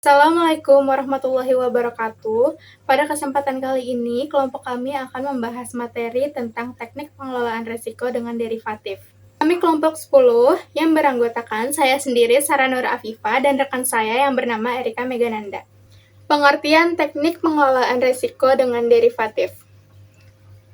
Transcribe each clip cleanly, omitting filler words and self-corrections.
Assalamualaikum warahmatullahi wabarakatuh. Pada kesempatan kali ini, kelompok kami akan membahas materi tentang teknik pengelolaan risiko dengan derivatif. Kami kelompok 10 yang beranggotakan saya sendiri, Sarah Nur Afifa, dan rekan saya yang bernama Erika Megananda. Pengertian teknik pengelolaan risiko dengan derivatif.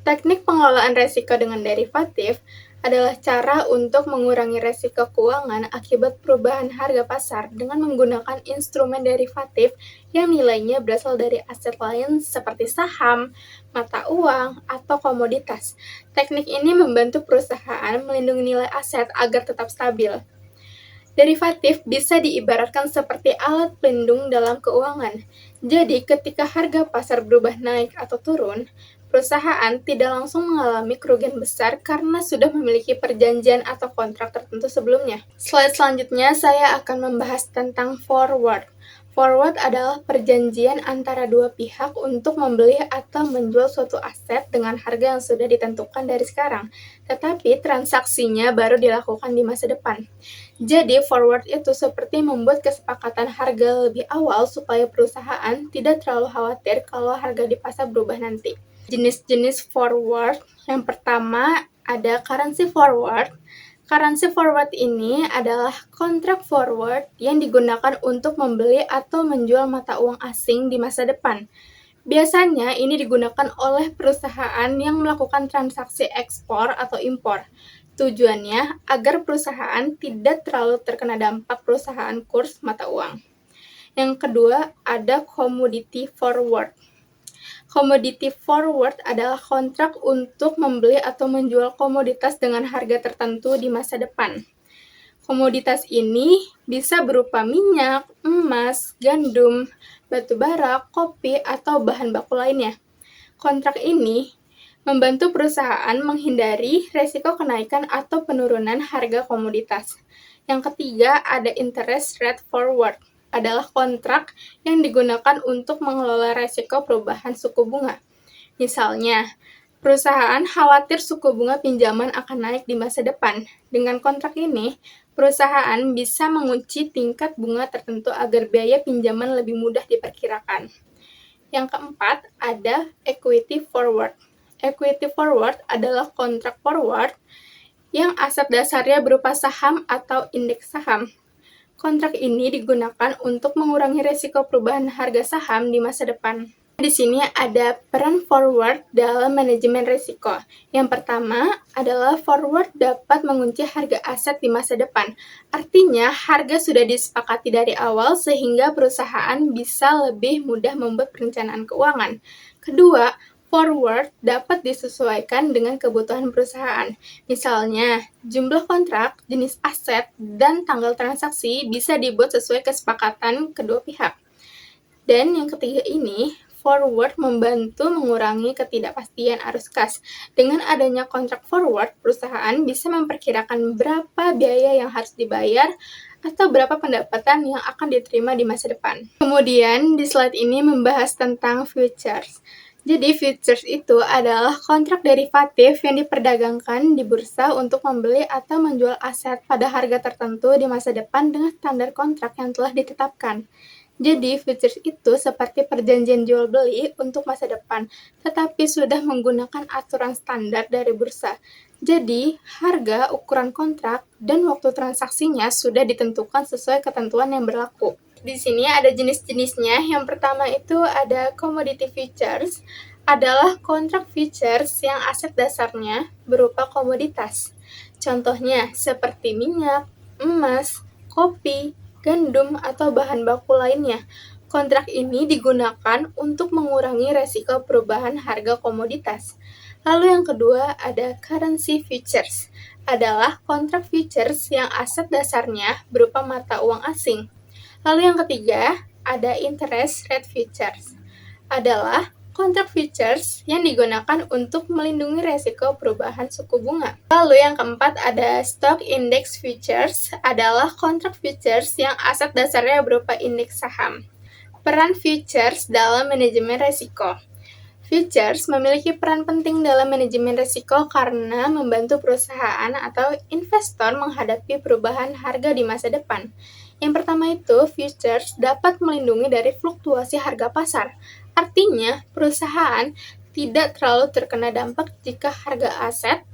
Teknik pengelolaan risiko dengan derivatif adalah cara untuk mengurangi risiko keuangan akibat perubahan harga pasar dengan menggunakan instrumen derivatif yang nilainya berasal dari aset lain seperti saham, mata uang, atau komoditas. Teknik ini membantu perusahaan melindungi nilai aset agar tetap stabil. Derivatif bisa diibaratkan seperti alat pelindung dalam keuangan. Jadi, ketika harga pasar berubah naik atau turun, perusahaan tidak langsung mengalami kerugian besar karena sudah memiliki perjanjian atau kontrak tertentu sebelumnya. Slide selanjutnya, saya akan membahas tentang forward. Forward adalah perjanjian antara dua pihak untuk membeli atau menjual suatu aset dengan harga yang sudah ditentukan dari sekarang, tetapi transaksinya baru dilakukan di masa depan. Jadi, forward itu seperti membuat kesepakatan harga lebih awal supaya perusahaan tidak terlalu khawatir kalau harga di pasar berubah nanti. Jenis-jenis forward, yang pertama ada currency forward. Currency forward ini adalah kontrak forward yang digunakan untuk membeli atau menjual mata uang asing di masa depan. Biasanya ini digunakan oleh perusahaan yang melakukan transaksi ekspor atau impor. Tujuannya agar perusahaan tidak terlalu terkena dampak perusahaan kurs mata uang. Yang kedua, ada commodity forward. Commodity forward adalah kontrak untuk membeli atau menjual komoditas dengan harga tertentu di masa depan. Komoditas ini bisa berupa minyak, emas, gandum, batu bara, kopi, atau bahan baku lainnya. Kontrak ini membantu perusahaan menghindari resiko kenaikan atau penurunan harga komoditas. Yang ketiga, ada interest rate forward. Adalah kontrak yang digunakan untuk mengelola resiko perubahan suku bunga. Misalnya, perusahaan khawatir suku bunga pinjaman akan naik di masa depan. Dengan kontrak ini, perusahaan bisa mengunci tingkat bunga tertentu agar biaya pinjaman lebih mudah diperkirakan. Yang keempat, ada equity forward. Equity forward adalah kontrak forward yang aset dasarnya berupa saham atau indeks saham. Kontrak ini digunakan untuk mengurangi risiko perubahan harga saham di masa depan. Di sini ada peran forward dalam manajemen risiko. Yang pertama adalah forward dapat mengunci harga aset di masa depan. Artinya, harga sudah disepakati dari awal sehingga perusahaan bisa lebih mudah membuat perencanaan keuangan. Kedua, forward dapat disesuaikan dengan kebutuhan perusahaan. Misalnya, jumlah kontrak, jenis aset, dan tanggal transaksi bisa dibuat sesuai kesepakatan kedua pihak. Dan yang ketiga ini, forward membantu mengurangi ketidakpastian arus kas. Dengan adanya kontrak forward, perusahaan bisa memperkirakan berapa biaya yang harus dibayar atau berapa pendapatan yang akan diterima di masa depan. Kemudian, di slide ini membahas tentang futures. Jadi, futures itu adalah kontrak derivatif yang diperdagangkan di bursa untuk membeli atau menjual aset pada harga tertentu di masa depan dengan standar kontrak yang telah ditetapkan. Jadi, futures itu seperti perjanjian jual beli untuk masa depan, tetapi sudah menggunakan aturan standar dari bursa. Jadi, harga, ukuran kontrak, dan waktu transaksinya sudah ditentukan sesuai ketentuan yang berlaku. Di sini ada jenis-jenisnya. Yang pertama itu ada commodity futures, adalah kontrak futures yang aset dasarnya berupa komoditas. Contohnya seperti minyak, emas, kopi, gandum, atau bahan baku lainnya. Kontrak ini digunakan untuk mengurangi resiko perubahan harga komoditas. Lalu yang kedua ada currency futures, adalah kontrak futures yang aset dasarnya berupa mata uang asing. Lalu yang ketiga, ada interest rate futures, adalah kontrak futures yang digunakan untuk melindungi resiko perubahan suku bunga. Lalu yang keempat, ada stock index futures, adalah kontrak futures yang aset dasarnya berupa indeks saham. Peran futures dalam manajemen risiko. Futures memiliki peran penting dalam manajemen risiko karena membantu perusahaan atau investor menghadapi perubahan harga di masa depan. Yang pertama itu, futures dapat melindungi dari fluktuasi harga pasar. Artinya, perusahaan tidak terlalu terkena dampak jika harga aset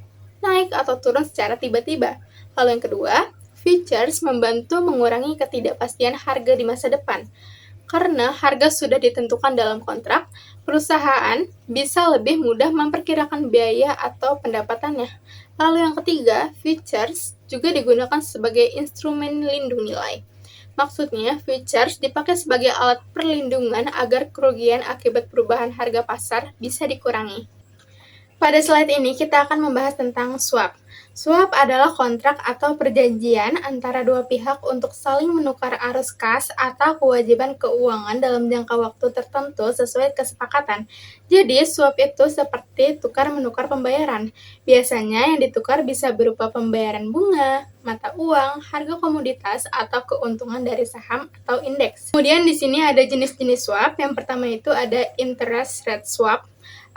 naik atau turun secara tiba-tiba. Lalu yang kedua, futures membantu mengurangi ketidakpastian harga di masa depan. Karena harga sudah ditentukan dalam kontrak, perusahaan bisa lebih mudah memperkirakan biaya atau pendapatannya. Lalu yang ketiga, futures juga digunakan sebagai instrumen lindung nilai. Maksudnya, futures dipakai sebagai alat perlindungan agar kerugian akibat perubahan harga pasar bisa dikurangi. Pada slide ini kita akan membahas tentang swap. Swap adalah kontrak atau perjanjian antara dua pihak untuk saling menukar arus kas atau kewajiban keuangan dalam jangka waktu tertentu sesuai kesepakatan. Jadi, swap itu seperti tukar-menukar pembayaran. Biasanya yang ditukar bisa berupa pembayaran bunga, mata uang, harga komoditas, atau keuntungan dari saham atau indeks. Kemudian di sini ada jenis-jenis swap. Yang pertama itu ada interest rate swap,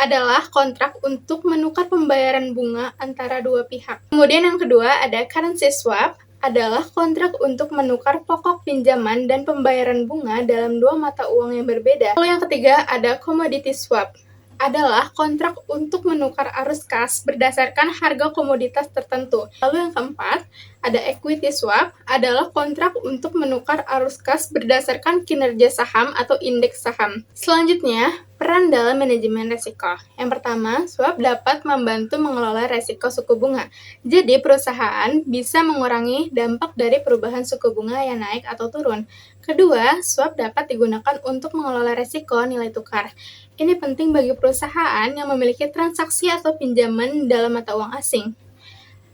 adalah kontrak untuk menukar pembayaran bunga antara dua pihak. Kemudian yang kedua ada currency swap, adalah kontrak untuk menukar pokok pinjaman dan pembayaran bunga dalam dua mata uang yang berbeda. Lalu yang ketiga ada commodity swap, adalah kontrak untuk menukar arus kas berdasarkan harga komoditas tertentu. Lalu yang keempat, ada equity swap, adalah kontrak untuk menukar arus kas berdasarkan kinerja saham atau indeks saham. Selanjutnya, peran dalam manajemen risiko. Yang pertama, swap dapat membantu mengelola risiko suku bunga. Jadi, perusahaan bisa mengurangi dampak dari perubahan suku bunga yang naik atau turun. Kedua, swap dapat digunakan untuk mengelola risiko nilai tukar. Ini penting bagi perusahaan yang memiliki transaksi atau pinjaman dalam mata uang asing.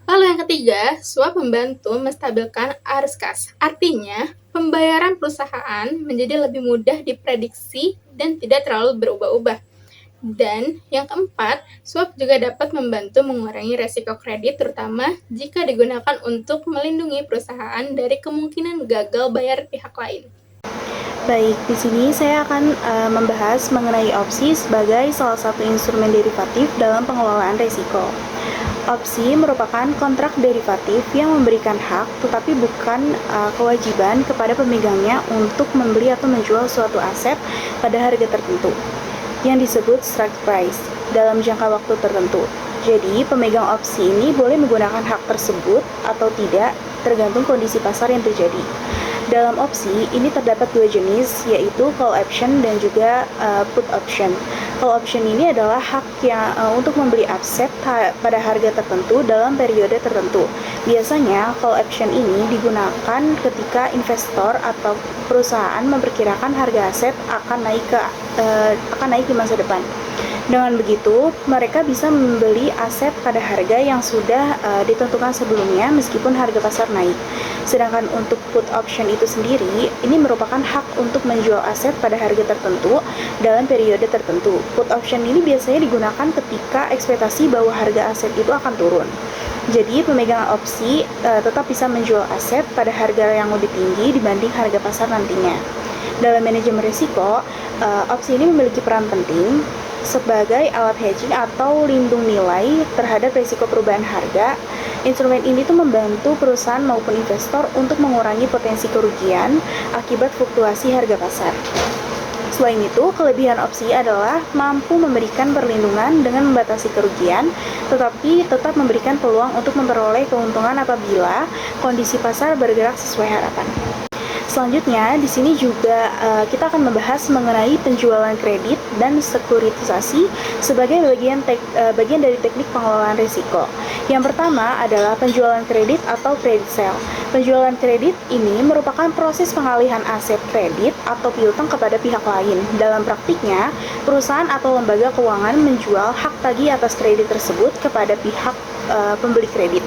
Lalu yang ketiga, swap membantu menstabilkan arus kas. Artinya, pembayaran perusahaan menjadi lebih mudah diprediksi dan tidak terlalu berubah-ubah. Dan yang keempat, swap juga dapat membantu mengurangi resiko kredit, terutama jika digunakan untuk melindungi perusahaan dari kemungkinan gagal bayar pihak lain. Baik, di sini saya akan membahas mengenai opsi sebagai salah satu instrumen derivatif dalam pengelolaan risiko. Opsi merupakan kontrak derivatif yang memberikan hak tetapi bukan kewajiban kepada pemegangnya untuk membeli atau menjual suatu aset pada harga tertentu, yang disebut strike price, dalam jangka waktu tertentu. Jadi, pemegang opsi ini boleh menggunakan hak tersebut atau tidak, tergantung kondisi pasar yang terjadi. Dalam opsi, ini terdapat dua jenis, yaitu call option dan juga put option. Call option ini adalah hak yang untuk membeli aset pada harga tertentu dalam periode tertentu. Biasanya, call option ini digunakan ketika investor atau perusahaan memperkirakan harga aset akan naik di masa depan. Dengan begitu, mereka bisa membeli aset pada harga yang sudah ditentukan sebelumnya meskipun harga pasar naik. Sedangkan untuk put option itu sendiri, ini merupakan hak untuk menjual aset pada harga tertentu dalam periode tertentu. Put option ini biasanya digunakan ketika ekspektasi bahwa harga aset itu akan turun. Jadi, pemegang opsi tetap bisa menjual aset pada harga yang lebih tinggi dibanding harga pasar nantinya. Dalam manajemen risiko, opsi ini memiliki peran penting sebagai alat hedging atau lindung nilai terhadap risiko perubahan harga. Instrumen ini tuh membantu perusahaan maupun investor untuk mengurangi potensi kerugian akibat fluktuasi harga pasar. Selain itu, kelebihan opsi adalah mampu memberikan perlindungan dengan membatasi kerugian, tetapi tetap memberikan peluang untuk memperoleh keuntungan apabila kondisi pasar bergerak sesuai harapan. Selanjutnya, di sini juga kita akan membahas mengenai penjualan kredit dan sekuritisasi sebagai bagian dari teknik pengelolaan risiko. Yang pertama adalah penjualan kredit atau credit sale. Penjualan kredit ini merupakan proses pengalihan aset kredit atau piutang kepada pihak lain. Dalam praktiknya, perusahaan atau lembaga keuangan menjual hak tagih atas kredit tersebut kepada pihak pembeli kredit.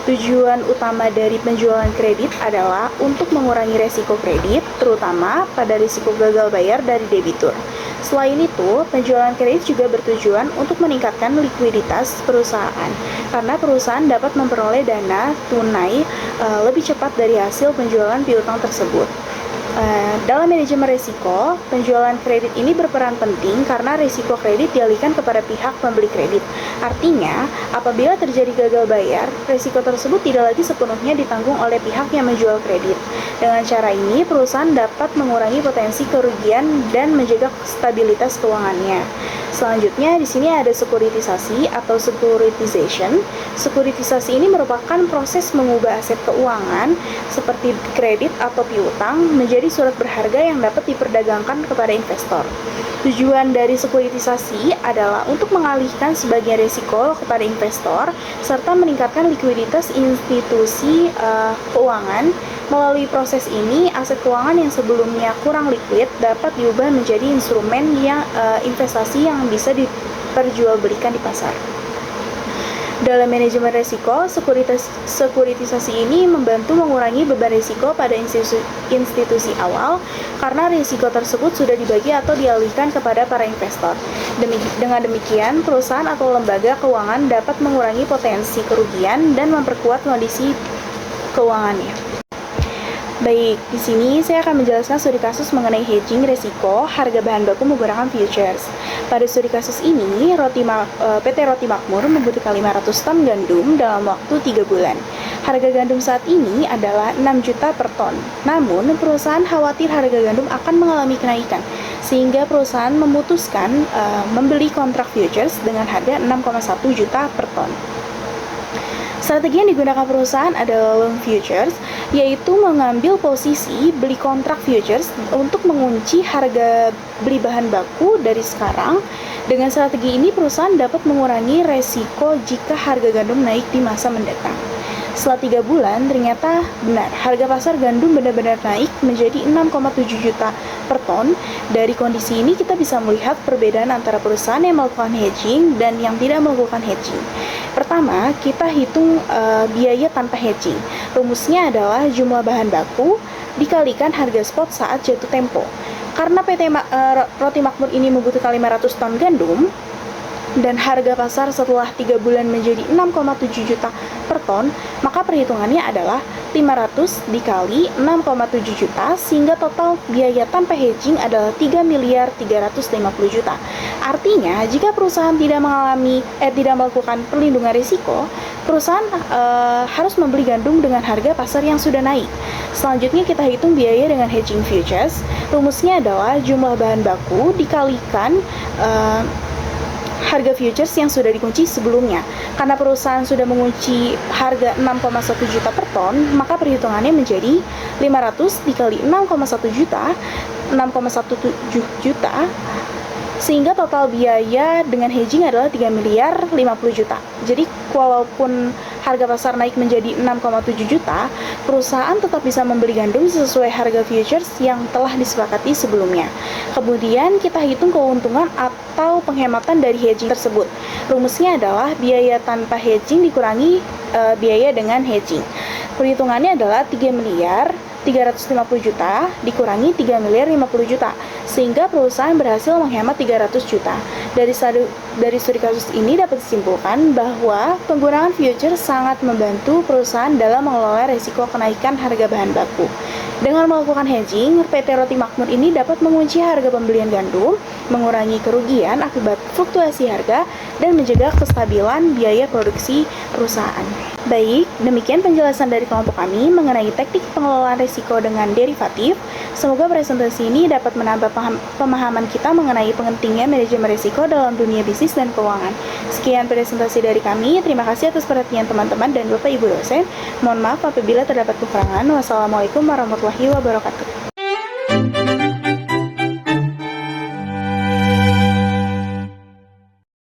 Tujuan utama dari penjualan kredit adalah untuk mengurangi resiko kredit, terutama pada risiko gagal bayar dari debitur. Selain itu, penjualan kredit juga bertujuan untuk meningkatkan likuiditas perusahaan, karena perusahaan dapat memperoleh dana tunai lebih cepat dari hasil penjualan piutang tersebut. Dalam manajemen risiko, penjualan kredit ini berperan penting karena risiko kredit dialihkan kepada pihak pembeli kredit. Artinya, apabila terjadi gagal bayar, risiko tersebut tidak lagi sepenuhnya ditanggung oleh pihak yang menjual kredit. Dengan cara ini, perusahaan dapat mengurangi potensi kerugian dan menjaga stabilitas keuangannya. Selanjutnya, di sini ada sekuritisasi atau securitization. Sekuritisasi ini merupakan proses mengubah aset keuangan seperti kredit atau piutang menjadi surat berharga yang dapat diperdagangkan kepada investor. Tujuan dari sekuritisasi adalah untuk mengalihkan sebagian risiko kepada investor serta meningkatkan likuiditas institusi keuangan. Melalui proses ini, aset keuangan yang sebelumnya kurang likuid dapat diubah menjadi instrumen yang investasi yang bisa diperjualbelikan di pasar. Dalam manajemen risiko, sekuritisasi ini membantu mengurangi beban risiko pada institusi awal karena risiko tersebut sudah dibagi atau dialihkan kepada para investor. Dengan demikian, perusahaan atau lembaga keuangan dapat mengurangi potensi kerugian dan memperkuat kondisi keuangannya. Baik, di sini saya akan menjelaskan studi kasus mengenai hedging risiko harga bahan baku menggunakan futures. Pada studi kasus ini, PT Roti Makmur membutuhkan 500 ton gandum dalam waktu 3 bulan. Harga gandum saat ini adalah 6 juta per ton. Namun, perusahaan khawatir harga gandum akan mengalami kenaikan, sehingga perusahaan memutuskan membeli kontrak futures dengan harga 6,1 juta per ton. Strategi yang digunakan perusahaan adalah long futures, yaitu mengambil posisi beli kontrak futures untuk mengunci harga beli bahan baku dari sekarang. Dengan strategi ini, perusahaan dapat mengurangi resiko jika harga gandum naik di masa mendatang. Setelah 3 bulan, ternyata benar, harga pasar gandum benar-benar naik menjadi 6,7 juta per ton. Dari kondisi ini, kita bisa melihat perbedaan antara perusahaan yang melakukan hedging dan yang tidak melakukan hedging. Pertama, kita hitung biaya tanpa hedging. Rumusnya adalah jumlah bahan baku dikalikan harga spot saat jatuh tempo. Karena PT Roti Makmur ini membutuhkan 500 ton gandum, dan harga pasar setelah 3 bulan menjadi 6,7 juta per ton, maka perhitungannya adalah 500 dikali 6,7 juta, sehingga total biaya tanpa hedging adalah 3.350 juta. Artinya, jika perusahaan tidak melakukan perlindungan risiko, perusahaan harus membeli gandum dengan harga pasar yang sudah naik. Selanjutnya kita hitung biaya dengan hedging futures. Rumusnya adalah jumlah bahan baku dikalikan harga futures yang sudah dikunci sebelumnya. Karena perusahaan sudah mengunci harga 6,1 juta per ton, maka perhitungannya menjadi 500 dikali 6,1 juta, 6,17 juta, sehingga total biaya dengan hedging adalah 3.050 juta. Jadi walaupun harga pasar naik menjadi 6,7 juta, perusahaan tetap bisa membeli gandum sesuai harga futures yang telah disepakati sebelumnya. Kemudian kita hitung keuntungan atau penghematan dari hedging tersebut. Rumusnya adalah biaya tanpa hedging dikurangi biaya dengan hedging. Perhitungannya adalah 3.350 juta dikurangi 3.050 juta, sehingga perusahaan berhasil menghemat 300 juta. Dari studi kasus ini dapat disimpulkan bahwa penggunaan futures sangat membantu perusahaan dalam mengelola risiko kenaikan harga bahan baku. Dengan melakukan hedging, PT Roti Makmur ini dapat mengunci harga pembelian gandum, mengurangi kerugian akibat fluktuasi harga, dan menjaga kestabilan biaya produksi perusahaan. Baik, demikian penjelasan dari kelompok kami mengenai teknik pengelolaan risiko dengan derivatif. Semoga presentasi ini dapat menambah pemahaman kita mengenai pentingnya manajemen risiko dalam dunia bisnis dan keuangan. Sekian presentasi dari kami. Terima kasih atas perhatian teman-teman dan Bapak Ibu dosen. Mohon maaf apabila terdapat kekurangan. Wassalamualaikum warahmatullahi wabarakatuh.